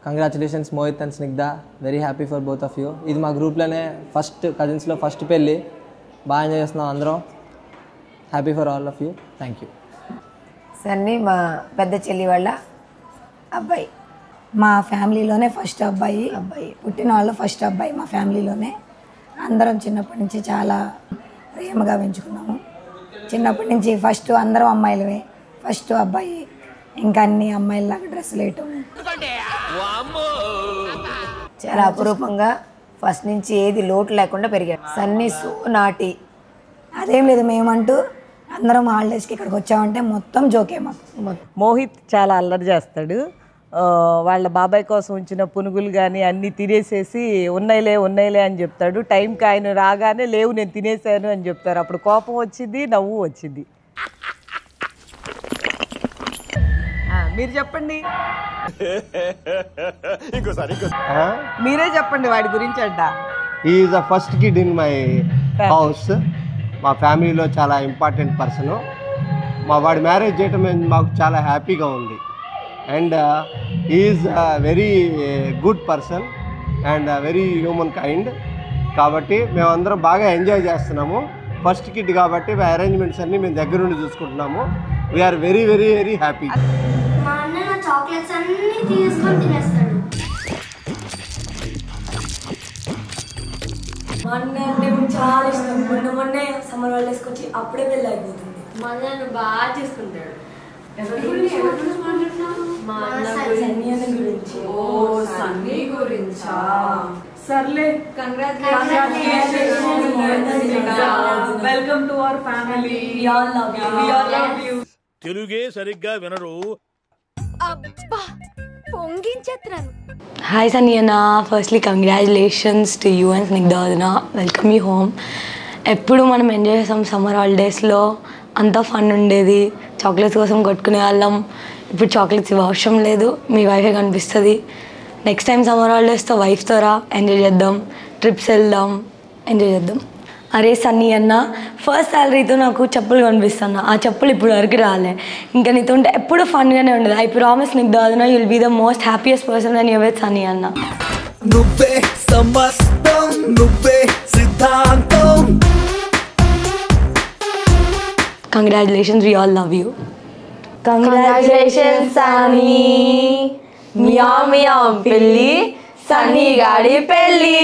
Congratulations Mohit and Snigdha, very happy for both of you. ఇది మా గ్రూప్లోనే కజిన్స్లో first పెళ్ళి. బాగా ఎంజాయ్ చేస్తున్నాం అందరం. Happy for all of you. Thank you. Sunny మా పెద్ద చెల్లి వాళ్ళ అబ్బాయి, మా ఫ్యామిలీలోనే ఫస్ట్ అబ్బాయి పుట్టిన వాళ్ళు ఫస్ట్ అబ్బాయి మా ఫ్యామిలీలోనే. అందరం చిన్నప్పటి నుంచి చాలా ప్రేమగా పెంచుకున్నాము. చిన్నప్పటి నుంచి ఫస్ట్ అందరం అమ్మాయిలమే, ఫస్ట్ అబ్బాయి. ఇంకా అన్ని అమ్మాయిలాగా డ్రెస్సులు వేయటం చాలా అపురూపంగా ఫస్ట్ నుంచి ఏది లోటు లేకుండా పెరిగాడు. సన్నీ సో నాటి. అదేం లేదు, మేమంటూ అందరం హాలిడేస్కి ఇక్కడికి వచ్చామంటే మొత్తం జోకే మాకు. మోహిత్ చాలా అల్లరి చేస్తాడు. వాళ్ళ బాబాయ్ కోసం ఉంచిన పునుగులు కానీ అన్నీ తినేసేసి ఉన్నాయిలే అని చెప్తాడు. టైంకి ఆయన రాగానే లేవు నేను తినేసాను అని చెప్తారు. అప్పుడు కోపం వచ్చింది, నవ్వు వచ్చింది. మీరు చెప్పండి, మీరే చెప్పండి వాడి గురించి. అంట is the first kid in my house. మా ఫ్యామిలీలో చాలా ఇంపార్టెంట్ పర్సన్. మా వాడి మ్యారేజ్ చేయటం మాకు చాలా హ్యాపీగా ఉంది. And is very good person and very human kind. కాబట్టి మేమందరం బాగా ఎంజాయ్ చేస్తున్నాము. ఫస్ట్ కిడ్ కాబట్టి అరేంజ్మెంట్స్ అన్నీ మేము దగ్గరుండి చూసుకుంటున్నాము. We are very very very happy. మా అన్న నా చాక్లెట్స్ అన్నీ తీసుకొని తినేస్తాడు. మా అన్న అంటే చాలా ఇష్టం. మొన్నే సమ్మర్ హాలిడేస్కి వచ్చి అప్పుడే పెళ్ళి అయిపోతుంది. మా అన్న బాగా చేసుకుంటాడు. సన్నీ గురించా? సర్లే, welcome to our family. We all love you. తెలుగే సరిగ్గా వినరు. అబ్బా పొంగించేత్రాను. హాయ్ సన్నీ అన్న, firstly congratulations to you and Snigdha వదిన. Welcome you home. ఎప్పుడు మనం ఎంజాయ్ చేసాం సమ్మర్ హాలిడేస్లో. అంతా ఫన్ ఉండేది. చాక్లెట్స్ కోసం కొట్టుకునే వాళ్ళం. ఇప్పుడు చాక్లెట్స్ అవసరం లేదు, మీ వైఫే కనిపిస్తుంది. నెక్స్ట్ టైం సమ్మర్ హాలిడేస్తో వైఫ్తో రా, ఎంజాయ్ చేద్దాం. ట్రిప్స్ వెళ్దాం, ఎంజాయ్ చేద్దాం. అరే సన్నీ అన్న, ఫస్ట్ శాలరీతో నాకు చెప్పులు కనిపిస్తున్నా. ఆ చెప్పులు ఇప్పుడు వరకు రాలే. ఇంకా నీతో ఉంటే ఎప్పుడు ఫన్గానే ఉండదు. ఐ ప్రామిస్ స్నిగ్ధ వదిన, you will be the most happiest person and you with Sunny అన్న. నువ్వే సమస్తం, నువ్వే సిద్ధాంతం. Congratulations, we all love you. Congratulations, Sunny. Meow meow pilli, Sunny gaadi pelli.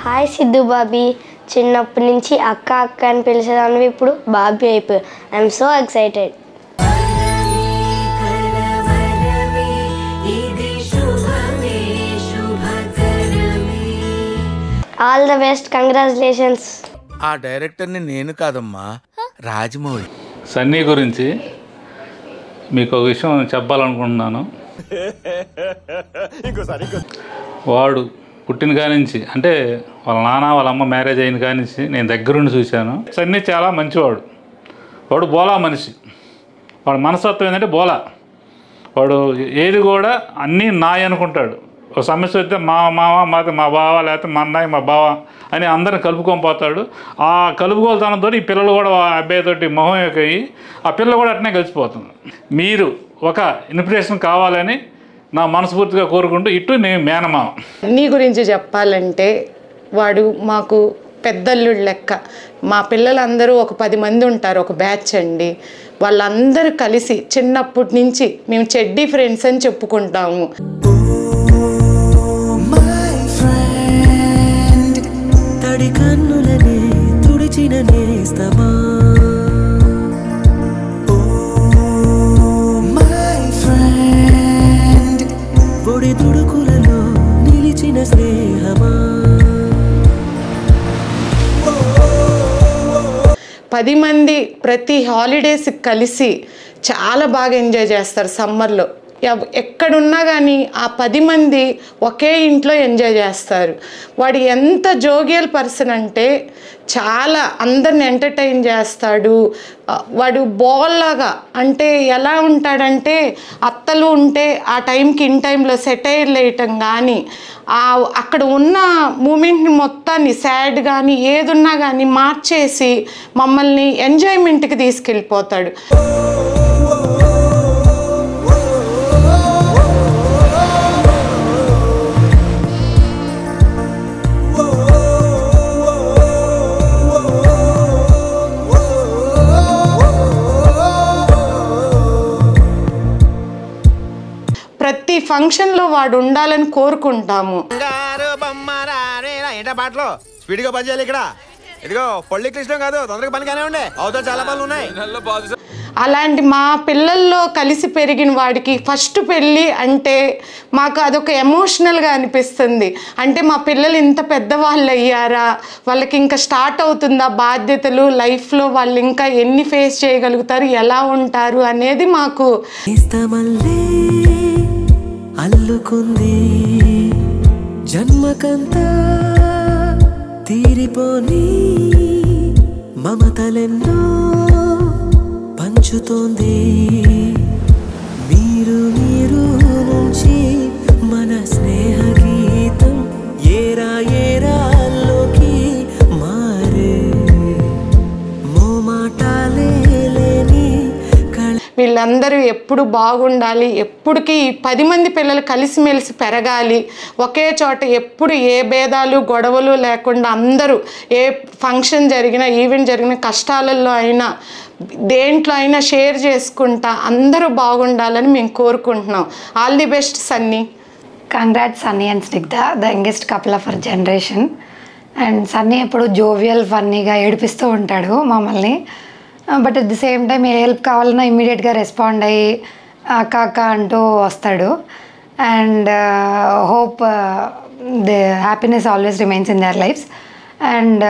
Hi Siddhu Bobby. చిన్నప్పటి నుంచి అక్క అక్క అని పిలిచేదాన్ని, ఇప్పుడు బాబీ అయిపోయి. I'm so excited. All the best, congratulations. ఆ డైరెక్టర్ని నేను కాదమ్మా, రాజమౌళి. సన్నీ గురించి మీకు ఒక విషయం చెప్పాలనుకుంటున్నాను. వాడు పుట్టిన కాడి నుంచి, అంటే వాళ్ళ నాన్న వాళ్ళ అమ్మ మ్యారేజ్ అయిన కాడి నుంచి నేను దగ్గరుండి చూశాను. సన్నీ చాలా మంచివాడు. వాడు బోలా మనిషి. వాడు మనస్తత్వం ఏంటంటే బోలా. వాడు ఏది కూడా అన్నీ నాయ అనుకుంటాడు. ఒక సమస్య వస్తే మా మామ మా బావ, లేకపోతే మా అన్నయ్య మా బావ అని అందరిని కలుపుకొని పోతాడు. ఆ కలుపుకోలుతనంతో ఈ పిల్లలు కూడా అబ్బాయితోటి మొహం ఎక్కి ఆ పిల్లలు కూడా అట్నే కలిసిపోతుంది. మీరు ఒక ఇన్స్పిరేషన్ కావాలని నా మనస్ఫూర్తిగా కోరుకుంటూ ఇటు నేను మేనమామ. నీ గురించి చెప్పాలంటే వాడు మాకు పెద్దల్లుడు లెక్క. మా పిల్లలందరూ ఒక 10 మంది ఉంటారు, ఒక బ్యాచ్ అండి. వాళ్ళందరూ కలిసి చిన్నప్పటి నుంచి మేము చెడ్డీ ఫ్రెండ్స్ అని చెప్పుకుంటాము. తడి కన్నులనే తుడిచిన నేస్తమా, ఓ మై ఫ్రెండ్, పొడి తుడుకులలో నిలిచిన స్నేహమా. 10 మంది ప్రతి హాలిడేస్కి కలిసి చాలా బాగా ఎంజాయ్ చేస్తారు సమ్మర్లో. ఎక్కడున్నా కానీ ఆ 10 మంది ఒకే ఇంట్లో ఎంజాయ్ చేస్తారు. వాడు ఎంత జోగియల్ పర్సన్ అంటే చాలా అందరిని ఎంటర్టైన్ చేస్తాడు. వాడు బాల్ లాగా, అంటే ఎలా ఉంటాడంటే అత్తలు ఉంటే ఆ టైంకి ఇన్ టైంలో సెటైర్లు వేయటం కానీ, అక్కడ ఉన్న మూమెంట్ని మొత్తాన్ని సాడ్ కానీ ఏదున్నా కానీ మార్చేసి మమ్మల్ని ఎంజాయ్మెంట్కి తీసుకెళ్ళిపోతాడు. ఫంక్షన్లో వాడు ఉండాలని కోరుకుంటాము. పాటలో స్పీడ్గా పని చేయాలి ఇక్కడ. ఇదిగో పొల్లి కృష్ణ కాదు, తొందరగా పని కానీ ఉండే అవుతా చాలా పనులు ఉన్నాయి. అలాంటి మా పిల్లల్లో కలిసి పెరిగిన వాడికి ఫస్ట్ పెళ్ళి అంటే మాకు అదొక ఎమోషనల్గా అనిపిస్తుంది. అంటే మా పిల్లలు ఇంత పెద్దవాళ్ళు అయ్యారా, వాళ్ళకి ఇంకా స్టార్ట్ అవుతుందా బాధ్యతలు, లైఫ్లో వాళ్ళు ఇంకా ఎన్ని ఫేస్ చేయగలుగుతారు, ఎలా ఉంటారు అనేది మాకు అల్లుకుంది జన్మకంతా తీరిపోని మమతలెన్నో పంచుతోంది. మీరు నుంచి మన స్నేహ గీతం ఏరా ఏరాల్లోకి మారే మోమాటాలే లేని వీళ్ళందరూ ఎప్పుడు బాగుండాలి, ఎప్పటికీ 10 మంది పిల్లలు కలిసిమెలిసి పెరగాలి, ఒకే చోట ఎప్పుడు ఏ భేదాలు గొడవలు లేకుండా అందరూ ఏ ఫంక్షన్ జరిగినా ఈవెంట్ జరిగిన కష్టాలలో అయినా దేంట్లో అయినా షేర్ చేసుకుంటా అందరూ బాగుండాలని మేము కోరుకుంటున్నాం. All the best Sunny. Congrats Sunny and Snigdha, the youngest couple of our generation. And Sunny ఎప్పుడు జోవియల్ ఫన్నీగా ఏడిపిస్తూ ఉంటాడు మమ్మల్ని. But at the same time ఏ హెల్ప్ కావాలన్నా ఇమ్మీడియట్గా రెస్పాండ్ అయ్యి అక్క అక్క అంటూ వస్తాడు. And hope the happiness always remains in their lives. And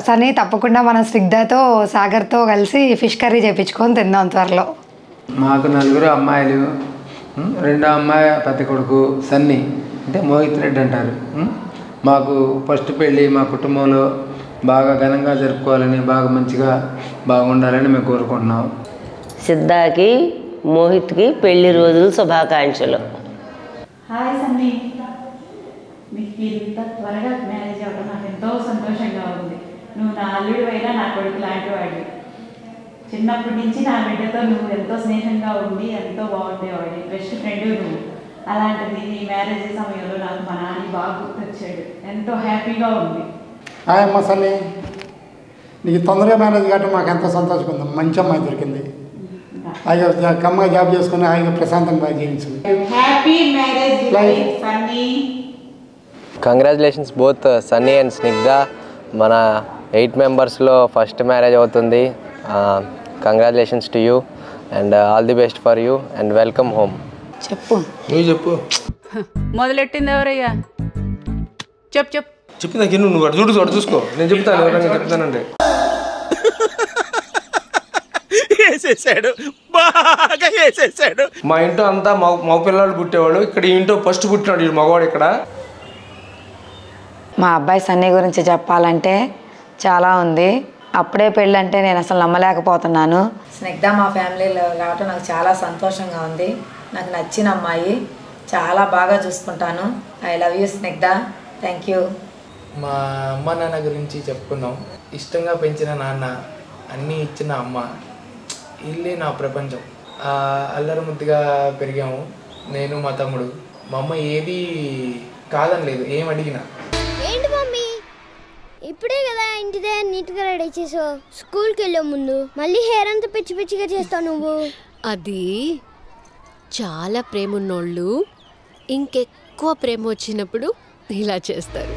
Sunny తప్పకుండా మనం స్నిగ్ధతో సాగర్తో కలిసి ఫిష్ కర్రీ చేయించుకొని తిందాం త్వరలో. మాకు 4 అమ్మాయిలు, 2వ అమ్మాయి పెద్ద కొడుకు సన్నీ, అంటే మోహిత్ రెడ్డి అంటారు. మాకు ఫస్ట్ పెళ్ళి మా కుటుంబంలో బాగా ఘనంగా జరుపుకోవాలని, బాగా మంచిగా బాగుండాలని మేము కోరుకుంటున్నాం. సిద్ధాకి మోహిత్కి పెళ్లి రోజులు శుభాకాంక్షలు. హాయ్ సన్నీ, నీకు ఇంత త్వరగా మ్యారేజ్ అవ్వడం నాకు ఎంతో సంతోషంగా ఉంది. నువ్వు నా అల్లుడు అయినా నా కొడుకు లాంటి వాడివి. చిన్నప్పటి నుంచి నా బిడ్డతో నువ్వు ఎంతో స్నేహంగా ఉండి ఎంతో బాగుండేవాడి, బెస్ట్ ఫ్రెండ్ నువ్వు. అలాంటిది నీ మ్యారేజ్ సమయంలో నాకు మా నాన్న బాగా గుర్తొచ్చాడు, ఎంతో హ్యాపీగా ఉంది. హాయ్ అమ్మ సన్నీ, నీకు తొందరగా మ్యారేజ్ కాబట్టి మాకు ఎంతో సంతోషంగా ఉంది. మంచి అమ్మాయి దొరికింది, హాయిగా కమ్మగా జాబ్ చేసుకుని హాయిగా ప్రశాంతంగా జీవించింది. Happy marriage life Sunny. Congratulations both Sunny and Snigdha. మన 8 మెంబర్స్లో ఫస్ట్ మ్యారేజ్ అవుతుంది. Congratulations to you and all the best for you and welcome home. చెప్పు, నువ్వు చెప్పు. మొదలెట్టింది ఎవరయ్యా? చెప్పు చెప్పు నాకు నువ్వు అటు చూసుకో, నేను చెప్తాను. ఎవరైనా చెప్తానండి. వేసేసాడు, బాగా వేసేసాడు. మా ఇంట్లో అంతా మగ పిల్లలు పుట్టేవాడు, ఇక్కడ ఇంట్లో ఫస్ట్ పుట్టినాడు ఈ మగవాడు. ఇక్కడ మా అబ్బాయి సన్నీ గురించి చెప్పాలంటే చాలా ఉంది. అప్పుడే పెళ్ళంటే నేను అసలు నమ్మలేకపోతున్నాను. స్నిగ్ధ మా ఫ్యామిలీలో రావటం నాకు చాలా సంతోషంగా ఉంది. నాకు నచ్చిన అమ్మాయి, చాలా బాగా చూసుకుంటాను. I love you Snigdha, thank you. మా అమ్మ నాన్న గురించి చెప్పుకున్నాం. ఇష్టంగా పెంచిన నాన్న, అన్నీ ఇచ్చిన అమ్మ, ఇల్లే నా ప్రపంచం. అల్లరి ముద్దుగా పెరిగాము నేను మా తమ్ముడు. మా అమ్మ ఏది కాదని లేదు, ఏం అడిగినా. ఏంటి మమ్మీ ఇప్పుడే కదా ఇంటి దగ్గర నీట్గా రెడీ చేసావు, స్కూల్కి వెళ్ళే ముందు మళ్ళీ హెయిర్ అంతా పిచ్చి పిచ్చిగా చేస్తావు నువ్వు. అది చాలా ప్రేమ ఉన్నోళ్ళు ఇంకెక్కువ ప్రేమ వచ్చినప్పుడు ఇలా చేస్తారు.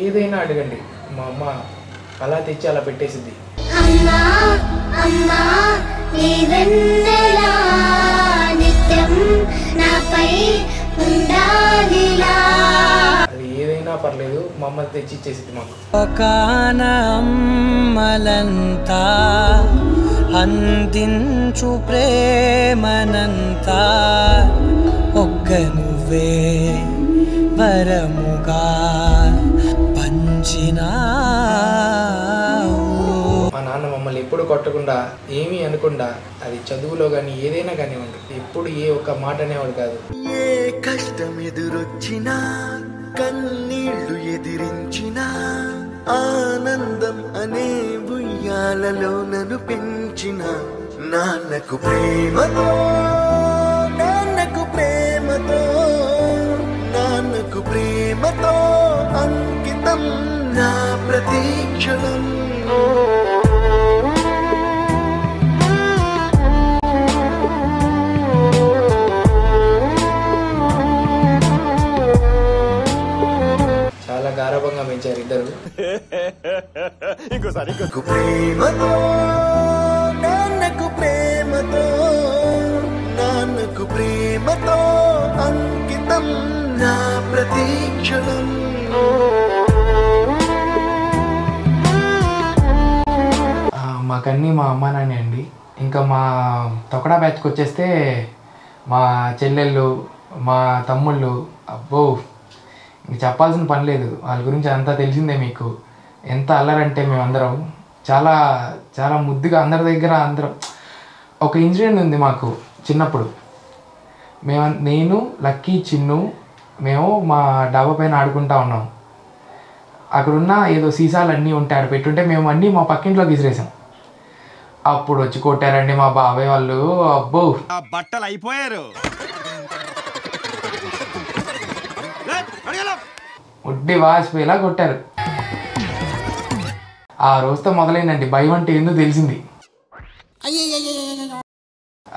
ఏదైనా అడగండి, మా అమ్మ అలా తెచ్చి అలా పెట్టేసింది. అమ్మా అమ్మా నీ వెన్నెలా నిత్యం నాపై ఉండాలిలా. అది ఏదైనా పర్లేదు, మా అమ్మ తెచ్చి ఇచ్చేసింది మాకు. అమ్మలంతా అందించు ప్రేమనంతా ఒక్క నువ్వే వరముగా పంచినా. మా నాన్న మమ్మల్ని ఎప్పుడు కొట్టకుండా, ఏమీ అనకుండా, అది చదువులో కానీ ఏదైనా కానివ్వండి, ఎప్పుడు ఏ ఒక్క మాట అనేవాడు కాదు. ఏ కష్టం ఎదురొచ్చినా, కన్నీళ్లు ఎదిరించినా, ఆనందం అనే ఉయ్యాలలో నన్ను పెంచిన నాన్నకు ప్రేమతో, నాన్నకు ప్రేమతో, నాన్నకు ప్రేమతో అంకితం నా ప్రతీక్షణం. ప్రేమతో నాన్నకు ప్రేమతో నాన్నకు ప్రేమతో అంకితం నా ప్రతీక్షణం. మాకన్నీ మా అమ్మ నాన్నే అండి. ఇంకా మా తొకడా బ్యాచ్కి వచ్చేస్తే మా చెల్లెళ్ళు, మా తమ్ముళ్ళు, అబ్బో ఇంక చెప్పాల్సిన పని లేదు. వాళ్ళ గురించి అంతా తెలిసిందే మీకు. ఎంత అల్లరంటే మేమందరం చాలా చాలా ముద్దుగా అందరి దగ్గర అందరం. ఒక ఇన్సిడెంట్ ఉంది మాకు చిన్నప్పుడు. నేను లక్కీ, చిన్ను మేము మా డాబా పైన ఆడుకుంటా ఉన్నాం. అక్కడున్న ఏదో సీసాలు అన్నీ ఉంటే ఆడ పెట్టుంటే మేము అన్నీ మా పక్కింట్లోకి విసిరేసాం. అప్పుడు వచ్చి కొట్టారండి మా బాబాయ్ వాళ్ళు. అబ్బో బట్టలు అయిపోయారు. ఉడ్డి వాసిపోయేలా కొట్టారు. ఆ రోజుతో మొదలైందండి భయం అంటే ఏందో తెలిసింది.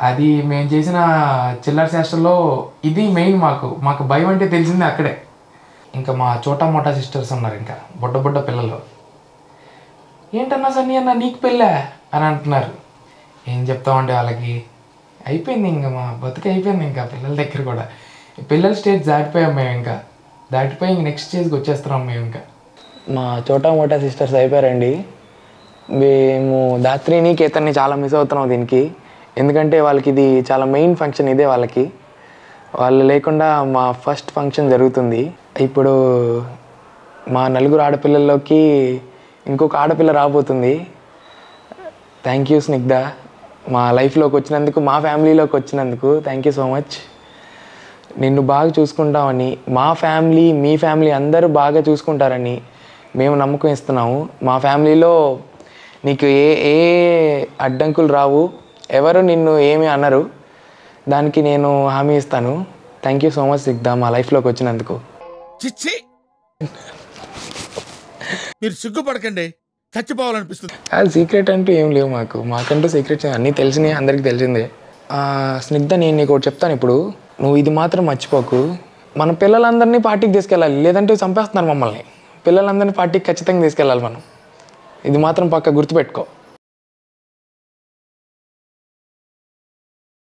అది మేము చేసిన చిల్లర శాస్త్రంలో ఇది మెయిన్. మాకు భయం అంటే తెలిసింది అక్కడే. ఇంకా మా చోటా మోటా సిస్టర్స్ ఉన్నారు, ఇంకా బుడ్డ బుడ్డ పిల్లలు. ఏంటన్నా సన్నీ అన్న నీకు పెళ్ళా అని అంటున్నారు. ఏం చెప్తామండి వాళ్ళకి. అయిపోయింది ఇంకా మా బతుకు అయిపోయింది. ఇంకా పిల్లల దగ్గర కూడా పిల్లల స్టేజ్ దాటిపోయాం మేము. ఇంకా దాటిపోయి ఇంక నెక్స్ట్ స్టేజ్కి వచ్చేస్తున్నాం మేము. ఇంకా మా చోటా మోటా సిస్టర్స్ అయిపోయారండి. మేము దాత్రిని, కేతన్ని చాలా మిస్ అవుతున్నాం దీనికి. ఎందుకంటే వాళ్ళకి ఇది చాలా మెయిన్ ఫంక్షన్ ఇదే వాళ్ళకి. వాళ్ళు లేకుండా మా ఫస్ట్ ఫంక్షన్ జరుగుతుంది. ఇప్పుడు మా నలుగురు ఆడపిల్లల్లోకి ఇంకొక ఆడపిల్ల రాబోతుంది. థ్యాంక్ యూ స్నిగ్ధ, మా లైఫ్లోకి వచ్చినందుకు, మా ఫ్యామిలీలోకి వచ్చినందుకు థ్యాంక్ యూ సో మచ్. నిన్ను బాగా చూసుకుంటామని, మా ఫ్యామిలీ మీ ఫ్యామిలీ అందరూ బాగా చూసుకుంటారని మేము నమ్మకం ఇస్తున్నాము. మా ఫ్యామిలీలో నీకు ఏ అడ్డంకులు రావు, ఎవరు నిన్ను ఏమీ అనరు, దానికి నేను హామీ ఇస్తాను. Thank you so much Snigdha, మా లైఫ్లోకి వచ్చినందుకు. చిచ్చి మీరు సిగ్గుపడకండి, చచ్చిపోవాలనిపిస్తుంది. అది సీక్రెట్ అంటూ ఏం లేవు మాకంటూ సీక్రెట్స్ అన్నీ తెలిసినాయి, అందరికీ తెలిసిందే. స్నిగ్ధ, నేను నీకు ఒకటి చెప్తాను ఇప్పుడు, నువ్వు ఇది మాత్రం మర్చిపోకు. మన పిల్లలందరినీ పార్టీకి తీసుకెళ్ళాలి, లేదంటే చంపేస్తున్నారు మమ్మల్ని. పిల్లలందరినీ పార్టీకి ఖచ్చితంగా తీసుకెళ్ళాలి మనం. ఇది మాత్రం పక్క గుర్తుపెట్టుకో.